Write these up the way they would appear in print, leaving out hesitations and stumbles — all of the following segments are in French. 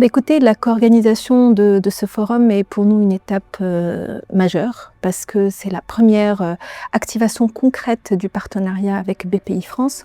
Écoutez, la co-organisation de ce forum est pour nous une étape majeure parce que c'est la première activation concrète du partenariat avec BPI France.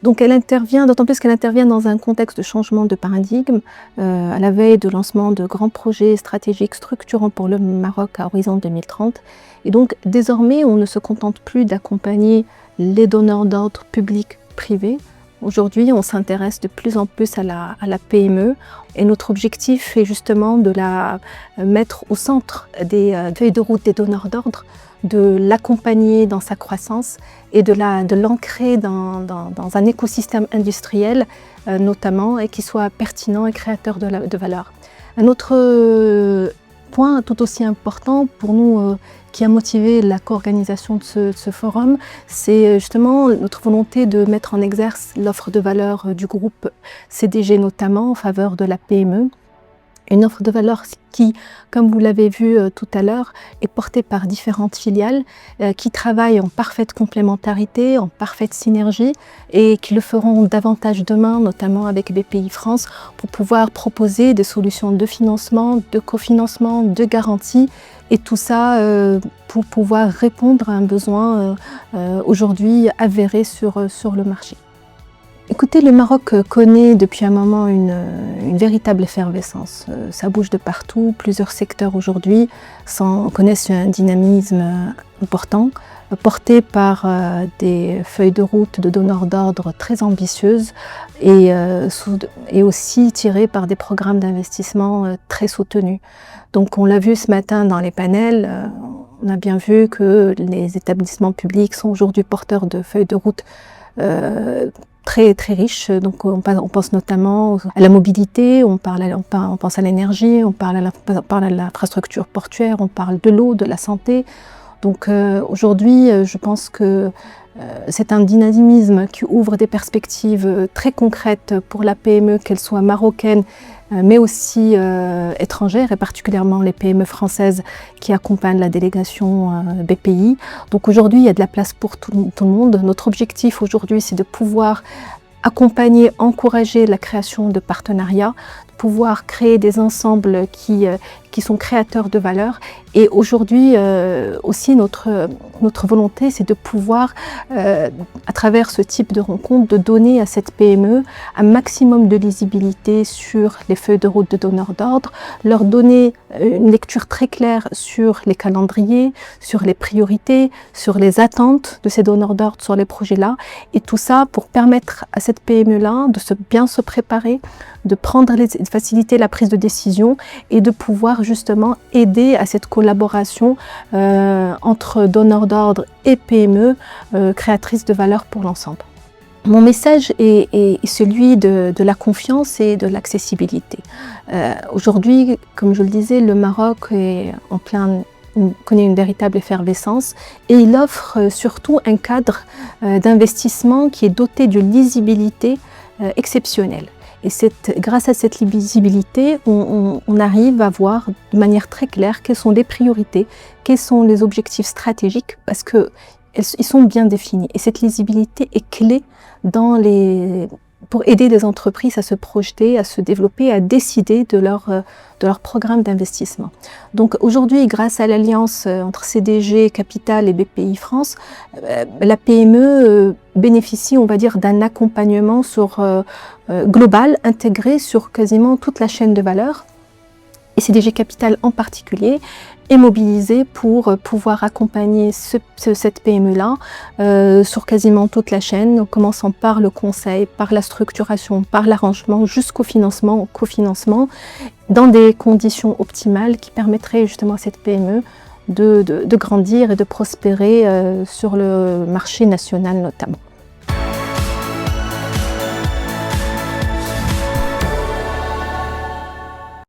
Donc elle intervient, d'autant plus qu'elle intervient dans un contexte de changement de paradigme, à la veille de lancement de grands projets stratégiques structurants pour le Maroc à horizon 2030. Et donc désormais, on ne se contente plus d'accompagner les donneurs d'ordre publics, privés. Aujourd'hui, on s'intéresse de plus en plus à la PME et notre objectif est justement de la mettre au centre des feuilles de route des donneurs d'ordre, de l'accompagner dans sa croissance et de l'ancrer dans un écosystème industriel notamment et qui soit pertinent et créateur de valeur. Un autre point tout aussi important pour nous qui a motivé la co-organisation de ce forum, c'est justement notre volonté de mettre en exergue l'offre de valeur du groupe CDG notamment en faveur de la PME. Une offre de valeur qui, comme vous l'avez vu tout à l'heure, est portée par différentes filiales qui travaillent en parfaite complémentarité, en parfaite synergie et qui le feront davantage demain, notamment avec BPI France, pour pouvoir proposer des solutions de financement, de cofinancement, de garantie et tout ça pour pouvoir répondre à un besoin aujourd'hui avéré sur le marché. Écoutez, le Maroc connaît depuis un moment une véritable effervescence. Ça bouge de partout, plusieurs secteurs aujourd'hui connaissent un dynamisme important, porté par des feuilles de route de donneurs d'ordre très ambitieuses et aussi tirées par des programmes d'investissement très soutenus. Donc on l'a vu ce matin dans les panels, on a bien vu que les établissements publics sont aujourd'hui porteurs de feuilles de route très riche. Donc on pense notamment à la mobilité, on pense à l'énergie, on parle à l'infrastructure portuaire, on parle de l'eau, de la santé. Donc aujourd'hui, je pense que c'est un dynamisme qui ouvre des perspectives très concrètes pour la PME, qu'elle soit marocaine, mais aussi étrangères, et particulièrement les PME françaises qui accompagnent la délégation BPI. Donc aujourd'hui, il y a de la place pour tout le monde. Notre objectif aujourd'hui, c'est de pouvoir accompagner, encourager la création de partenariats, de pouvoir créer des ensembles qui sont créateurs de valeur. Et aujourd'hui aussi notre volonté, c'est de pouvoir, à travers ce type de rencontre, de donner à cette PME un maximum de lisibilité sur les feuilles de route de donneurs d'ordre, leur donner une lecture très claire sur les calendriers, sur les priorités, sur les attentes de ces donneurs d'ordre sur les projets-là, et tout ça pour permettre à cette PME-là de bien se préparer, de faciliter la prise de décision et de pouvoir justement aider à cette collaboration entre donneurs d'ordre et PME créatrices de valeur pour l'ensemble. Mon message est celui de la confiance et de l'accessibilité. Aujourd'hui, comme je le disais, le Maroc est connaît une véritable effervescence et il offre surtout un cadre d'investissement qui est doté d'une lisibilité exceptionnelle. Et grâce à cette lisibilité, on arrive à voir de manière très claire quelles sont les priorités, quels sont les objectifs stratégiques, parce qu'ils sont bien définis. Et cette lisibilité est clé pour aider les entreprises à se projeter, à se développer, à décider de leur programme d'investissement. Donc aujourd'hui, grâce à l'alliance entre CDG Capital et BPI France, la PME bénéficie, on va dire, d'un accompagnement global, intégré sur quasiment toute la chaîne de valeur. Et CDG Capital en particulier est mobilisé pour pouvoir accompagner cette PME-là sur quasiment toute la chaîne, en commençant par le conseil, par la structuration, par l'arrangement, jusqu'au financement, au cofinancement, dans des conditions optimales qui permettraient justement à cette PME de grandir et de prospérer sur le marché national notamment.